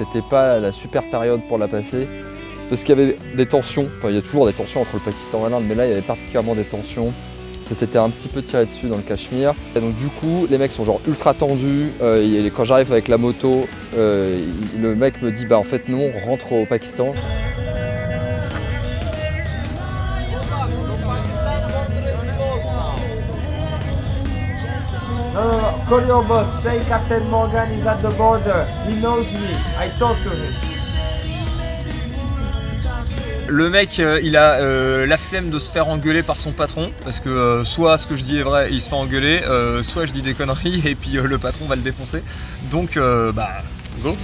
c'était pas la super période pour la passer. Parce qu'il y avait des tensions, enfin il y a toujours des tensions entre le Pakistan et l'Inde, mais là il y avait particulièrement des tensions. Ça s'était un petit peu tiré dessus dans le Cachemire. Et donc du coup, les mecs sont genre ultra tendus. Quand j'arrive avec la moto, le mec me dit bah en fait non, on rentre au Pakistan. Call your boss, say Captain Morgan is at the border. He knows me. I talk to him. Le mec, il a la flemme de se faire engueuler par son patron, parce que soit ce que je dis est vrai et il se fait engueuler, soit je dis des conneries et puis le patron va le défoncer. Donc, bah, go.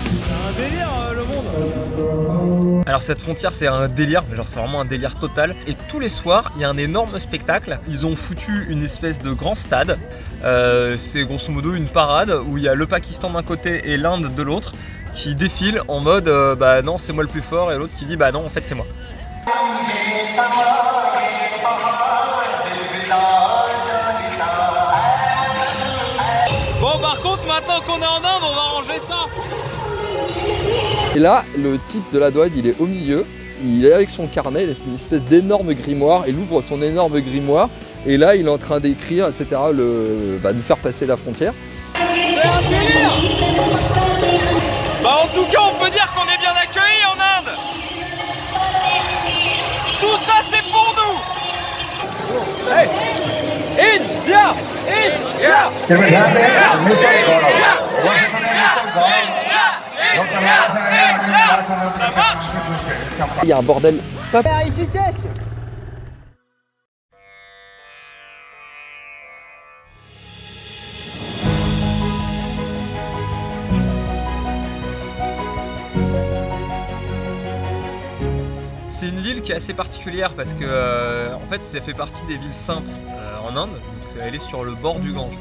C'est un délire le monde. Alors cette frontière c'est un délire, mais genre c'est vraiment un délire total. Et tous les soirs, il y a un énorme spectacle. Ils ont foutu une espèce de grand stade. C'est grosso modo une parade où il y a le Pakistan d'un côté et l'Inde de l'autre, qui défile en mode bah non c'est moi le plus fort, et l'autre qui dit bah non en fait c'est moi. Bon par contre maintenant qu'on est en Inde on va ranger ça. Et là le type de la douane il est au milieu, il est avec son carnet, il a une espèce d'énorme grimoire, il ouvre son énorme grimoire et là il est en train d'écrire etc. Nous faire passer la frontière. C'est un délire. Bah en tout cas on peut dire qu'on est bien accueillis en Inde. Tout ça c'est pour nous. Hey India India Ça marche. Il y a un bordel pas... C'est une ville qui est assez particulière parce que en fait ça fait partie des villes saintes en Inde, donc elle est sur le bord du Gange.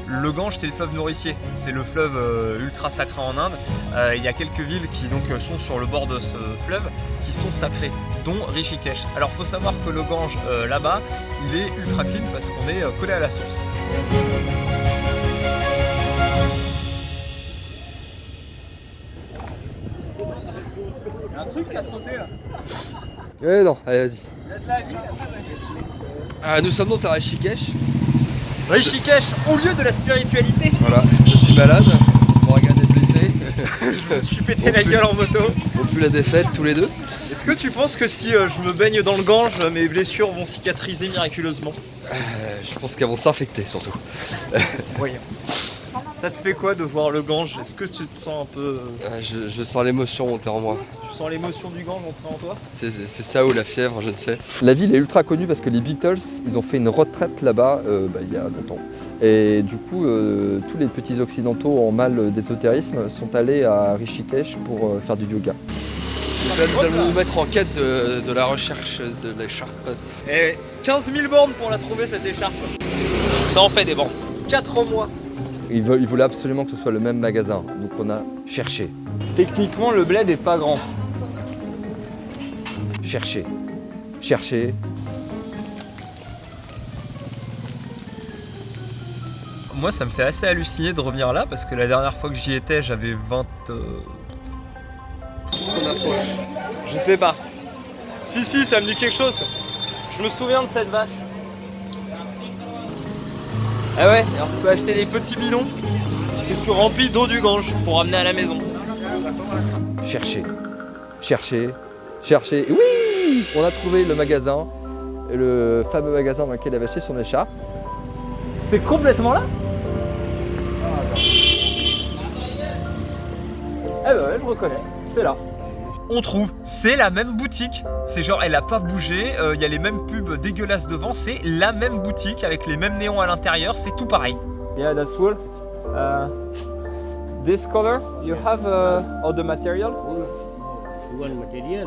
Le Gange c'est le fleuve nourricier, c'est le fleuve ultra sacré en Inde. Il y a quelques villes qui donc sont sur le bord de ce fleuve qui sont sacrées, dont Rishikesh. Alors faut savoir que le Gange là-bas il est ultra clean parce qu'on est collé à la source. Il y a un truc qui a sauté là. Non, allez vas-y. Nous sommes donc à Rishikesh. Rishikesh, au lieu de la spiritualité. Voilà, je suis malade, Morgan est blessé. Je me suis pété la gueule en moto. On pue la défaite tous les deux. Est-ce que tu penses que si je me baigne dans le Gange, mes blessures vont cicatriser miraculeusement? Je pense qu'elles vont s'infecter surtout. Voyons. Ça te fait quoi de voir le Gange? Est-ce que tu te sens un peu... Je sens l'émotion monter en moi. Tu sens l'émotion du Gange entrer en toi? C'est ça ou la fièvre, je ne sais. La ville est ultra connue parce que les Beatles, ils ont fait une retraite là-bas il y a longtemps. Et du coup, tous les petits occidentaux en mal d'ésotérisme sont allés à Rishikesh pour faire du yoga. Nous allons nous mettre en quête de la recherche de l'écharpe. Et 15 000 bornes pour la trouver cette écharpe. Ça en fait des bornes. 4 mois. Ils voulaient absolument que ce soit le même magasin, donc on a cherché. Techniquement, le bled est pas grand. Cherché. Cherché. Moi, ça me fait assez halluciner de revenir là parce que la dernière fois que j'y étais, j'avais 20... Qu'est-ce qu'on approche? Je sais pas. Si, ça me dit quelque chose. Je me souviens de cette vache. Ah ouais, alors tu peux acheter des petits bidons que tu remplis d'eau du Gange pour ramener à la maison. Chercher. Chercher. Chercher. Oui! On a trouvé le magasin. Le fameux magasin dans lequel il avait acheté son écharpe. C'est complètement là? Eh ben ouais, je reconnais. C'est là. On trouve, c'est la même boutique. C'est genre, elle a pas bougé, il y a les mêmes pubs dégueulasses devant, c'est la même boutique avec les mêmes néons à l'intérieur, c'est tout pareil. Yeah, that's cool. This color, you have all the material? You want material?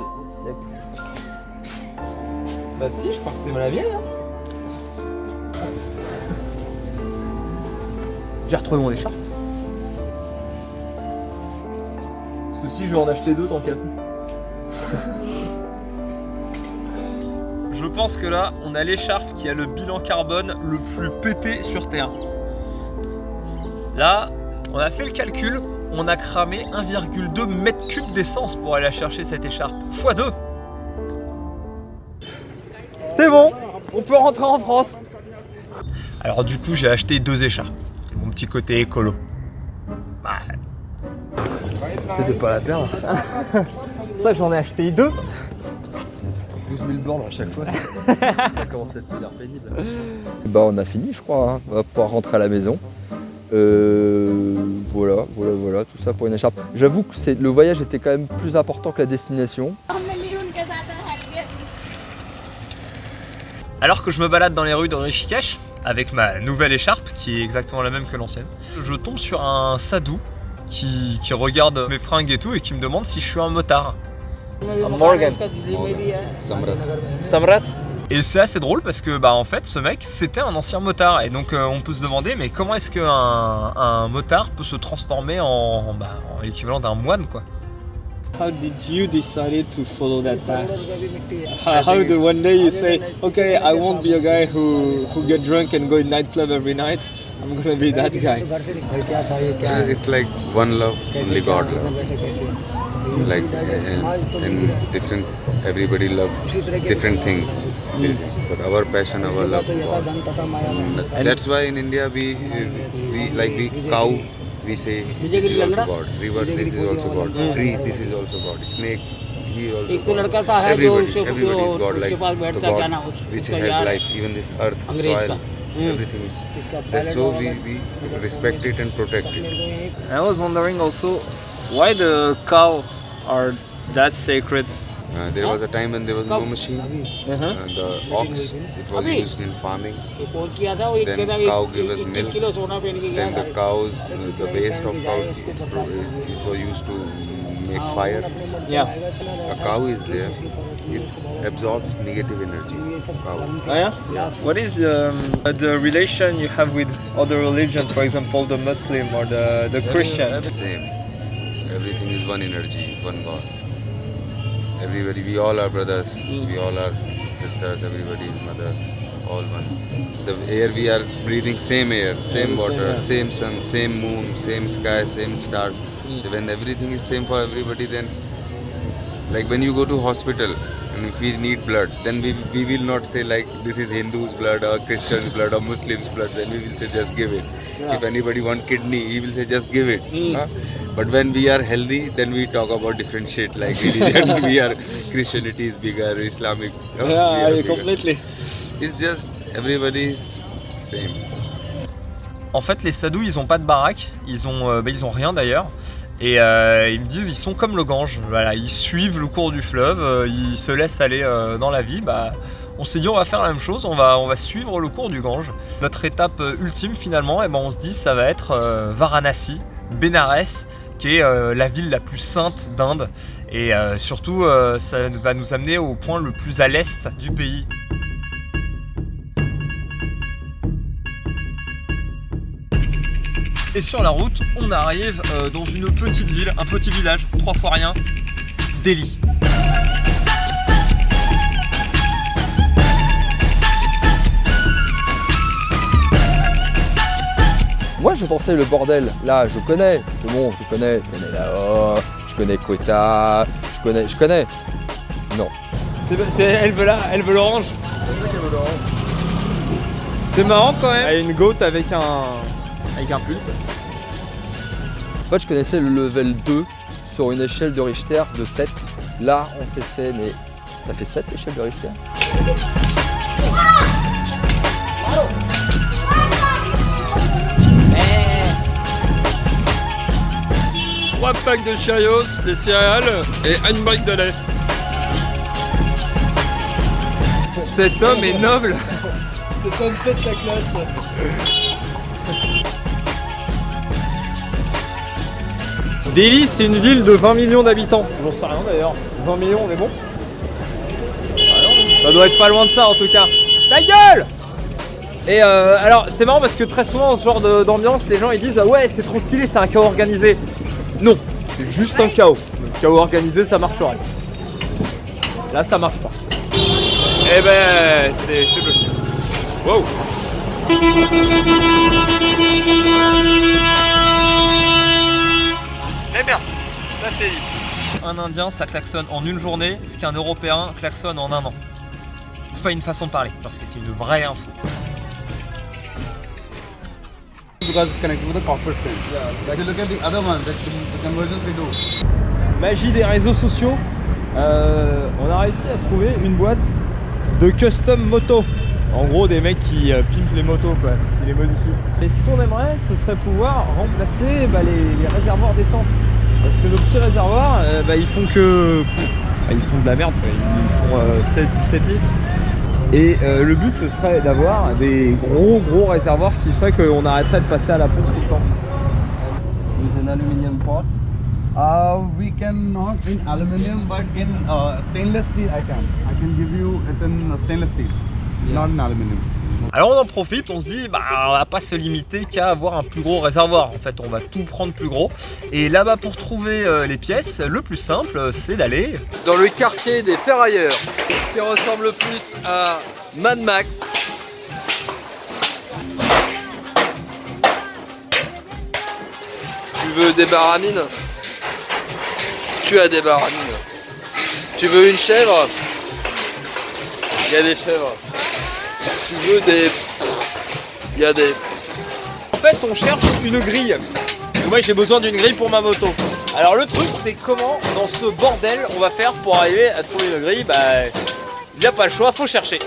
Bah si, je crois que c'est la mienne. Hein. J'ai retrouvé mon écharpe. Parce que si je vais en acheter deux tant qu'à coup. Je pense que là, on a l'écharpe qui a le bilan carbone le plus pété sur Terre. Là, On a fait le calcul, on a cramé 1,2 mètre cube d'essence pour aller chercher cette écharpe. x2. C'est bon, on peut rentrer en France. Alors du coup, j'ai acheté 2 écharpes. Mon petit côté écolo. Bah, C'était pas la peine. Ça, j'en ai acheté 2. 12 000 bornes à chaque fois, ça commence à devenir pénible. Bah on a fini je crois, hein. On va pouvoir rentrer à la maison. Voilà, tout ça pour une écharpe. J'avoue que le voyage était quand même plus important que la destination. alors que je me balade dans les rues de Rishikesh avec ma nouvelle écharpe qui est exactement la même que l'ancienne, je tombe sur un sadhu qui regarde mes fringues et tout et qui me demande si je suis un motard. Morgan. Samrat. Et c'est assez drôle parce que bah en fait ce mec c'était un ancien motard et donc on peut se demander mais comment est-ce qu'un motard peut se transformer en l'équivalent d'un moine quoi. How did you decide to follow that path? How the one day you say, okay, I won't be a guy who get drunk and go in nightclub every night. I'm gonna be that guy. It's like one love, only God love. Like in different, everybody love different things. But our passion, our love, God. That's why in India we cow. We say this is also God. River, this is also God. Tree, this is also God. Snake, he also God. Everybody is God. Like the gods which has life. Even this earth, soil, everything is. That's so we respect it and protect it. I was wondering also why the cow are that sacred. There was a time when there was no machine. The ox, it was used in farming. Then cow gave us milk. Then the cows, the waste of cows, it was used to make fire. Yeah. A cow is there. It absorbs negative energy. Cow. Oh yeah? What is the relation you have with other religions, for example the Muslim or the Christian? Same. Everything is one energy, one God. Everybody, we all are brothers, we all are sisters, everybody is mother, all one. The air we are breathing, same air, same water, same sun, same moon, same sky, same stars. When everything is same for everybody, then like when you go to hospital and if we need blood, then we will not say like this is Hindu's blood or Christian's blood or Muslim's blood, then we will say just give it. Yeah. If anybody want kidney, he will say just give it. But when we are healthy, then we talk about different shit like religion. We are Christianity is bigger, Islamic. Yeah, completely. It's just everybody same. En fait les sadhus ils ont pas de baraque, ils ont rien d'ailleurs. Et ils me disent ils sont comme le Gange, voilà, ils suivent le cours du fleuve, ils se laissent aller dans la vie. Bah, on s'est dit on va faire la même chose, on va suivre le cours du Gange. Notre étape ultime finalement, on se dit ça va être Varanasi, Bénarès, qui est la ville la plus sainte d'Inde. Et surtout ça va nous amener au point le plus à l'est du pays. Et sur la route, on arrive dans une petite ville, un petit village, 3 fois rien, Delhi. Moi je pensais le bordel, là je connais, c'est bon, je connais Lahore, je connais Quetta, je connais. Non. Elle veut l'orange. C'est marrant quand même. Elle a une goat avec un pulpe. En fait je connaissais le level 2 sur une échelle de Richter de 7. Là on s'est fait, mais ça fait 7 échelles de Richter. 3 packs de Cheerios, des céréales et une brique de lait. Cet homme est noble. Cet homme pète la classe. Delhi, c'est une ville de 20 millions d'habitants. J'en sais rien d'ailleurs. 20 millions, on est bon? Ça doit être pas loin de ça en tout cas. Ta gueule! Et alors c'est marrant parce que très souvent dans ce genre d'ambiance, les gens ils disent ah ouais c'est trop stylé, c'est un chaos organisé. Non, c'est juste un chaos. Le chaos organisé ça marcherait. Là ça marche pas. Eh ben c'est bleu. Wow. Eh bien, ça c'est dit. Un Indien, ça klaxonne en une journée, ce qu'un Européen klaxonne en un an. C'est pas une façon de parler, c'est une vraie info. Because it's connected with a corporate thing. If you look at the other one, the conversions they do. Magie des réseaux sociaux, on a réussi à trouver une boîte de custom moto. En gros des mecs qui pimpent les motos quoi, qui les modifient. Et ce qu'on aimerait, ce serait pouvoir remplacer les réservoirs d'essence. Parce que nos petits réservoirs, ils font que... ils font de la merde quoi. Ils font 16-17 litres. Et le but ce serait d'avoir des gros réservoirs qui ferait qu'on arrêterait de passer à la pompe tout le temps. With an aluminium pot. We cannot in aluminium, but in stainless steel I can. I can give you it in stainless steel, not in aluminium. Alors on en profite, on se dit on va pas se limiter qu'à avoir un plus gros réservoir. En fait on va tout prendre plus gros. Et là-bas pour trouver les pièces, le plus simple c'est d'aller dans le quartier des ferrailleurs, qui ressemble le plus à Mad Max. Tu veux des baramines? Tu as des baramines. Tu veux une chèvre? Il y a des chèvres. Tu veux des... Il y a des... En fait on cherche une grille. Et moi j'ai besoin d'une grille pour ma moto. Alors le truc c'est comment dans ce bordel on va faire pour arriver à trouver une grille. Il n'y a pas le choix, faut chercher.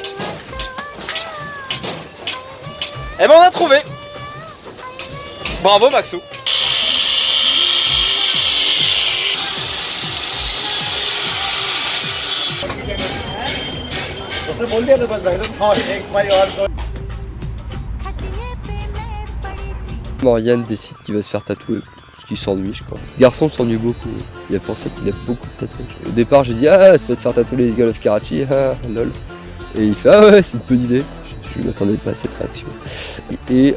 Et ben on a trouvé. Bravo Maxou. Morgane décide qu'il va se faire tatouer, parce qu'il s'ennuie je crois. Ce garçon s'ennuie beaucoup, il y a pour ça qu'il a beaucoup de tatouages. Au départ j'ai dit ah tu vas te faire tatouer les Eagle of Karachi, ah lol. Et il fait ah ouais c'est une bonne idée. Je ne m'attendais pas à cette réaction. Et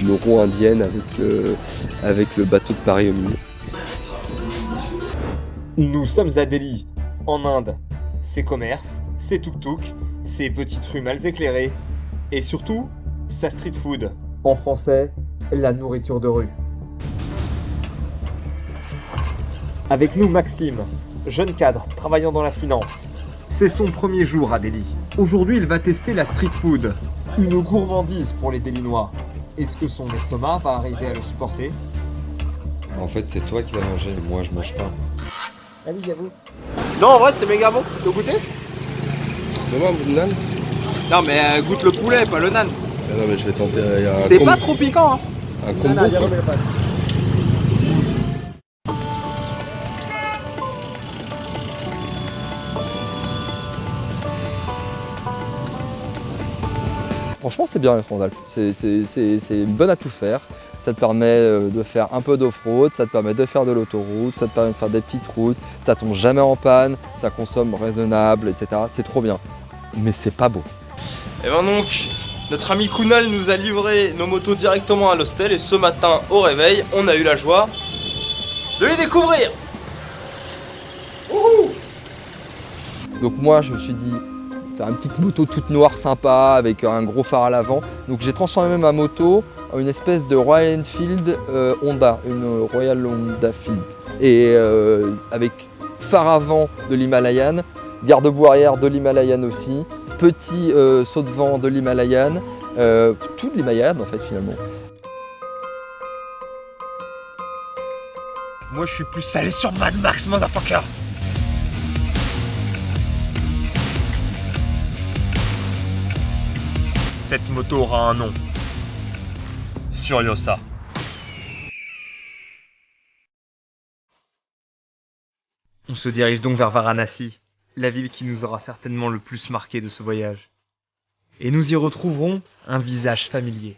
une roue indienne avec le bateau de Paris au milieu. Nous sommes à Delhi, en Inde. Ses commerces, ses tuk-tuk, ses petites rues mal éclairées et surtout, sa street food. En français, la nourriture de rue. Avec nous Maxime, jeune cadre travaillant dans la finance. C'est son premier jour à Delhi. Aujourd'hui, il va tester la street food. Une gourmandise pour les Delinois. Est-ce que son estomac va arriver à le supporter? En fait c'est toi qui vas manger, moi je mange pas. Allez, j'avoue. Non, en vrai, c'est méga bon. Tu veux goûter? Donne-moi un bout de nan. Non, mais goûte le poulet, pas le nan. Ah non mais je vais tenter C'est pas trop piquant, hein. un combo. Quoi. Franchement c'est bien les Randalph, c'est bonne à tout faire. Ça te permet de faire un peu d'off-road, ça te permet de faire de l'autoroute, ça te permet de faire des petites routes, ça tombe jamais en panne, ça consomme raisonnable, etc. C'est trop bien, mais c'est pas beau. Et ben donc, notre ami Kunal nous a livré nos motos directement à l'hostel et ce matin au réveil, on a eu la joie de les découvrir. Wouhou! Donc moi je me suis dit, faire une petite moto toute noire sympa avec un gros phare à l'avant. Donc j'ai transformé ma moto en une espèce de Royal Enfield Honda, une Royal Honda Field. Et avec phare avant de l'Himalayan, garde-boue arrière de l'Himalayan aussi, petit saut de vent de l'Himalayan, tout de l'Himalayan en fait finalement. Moi je suis plus salé sur Mad Max, motherfucker. Cette moto aura un nom. Furiosa. On se dirige donc vers Varanasi, la ville qui nous aura certainement le plus marqué de ce voyage. Et nous y retrouverons un visage familier.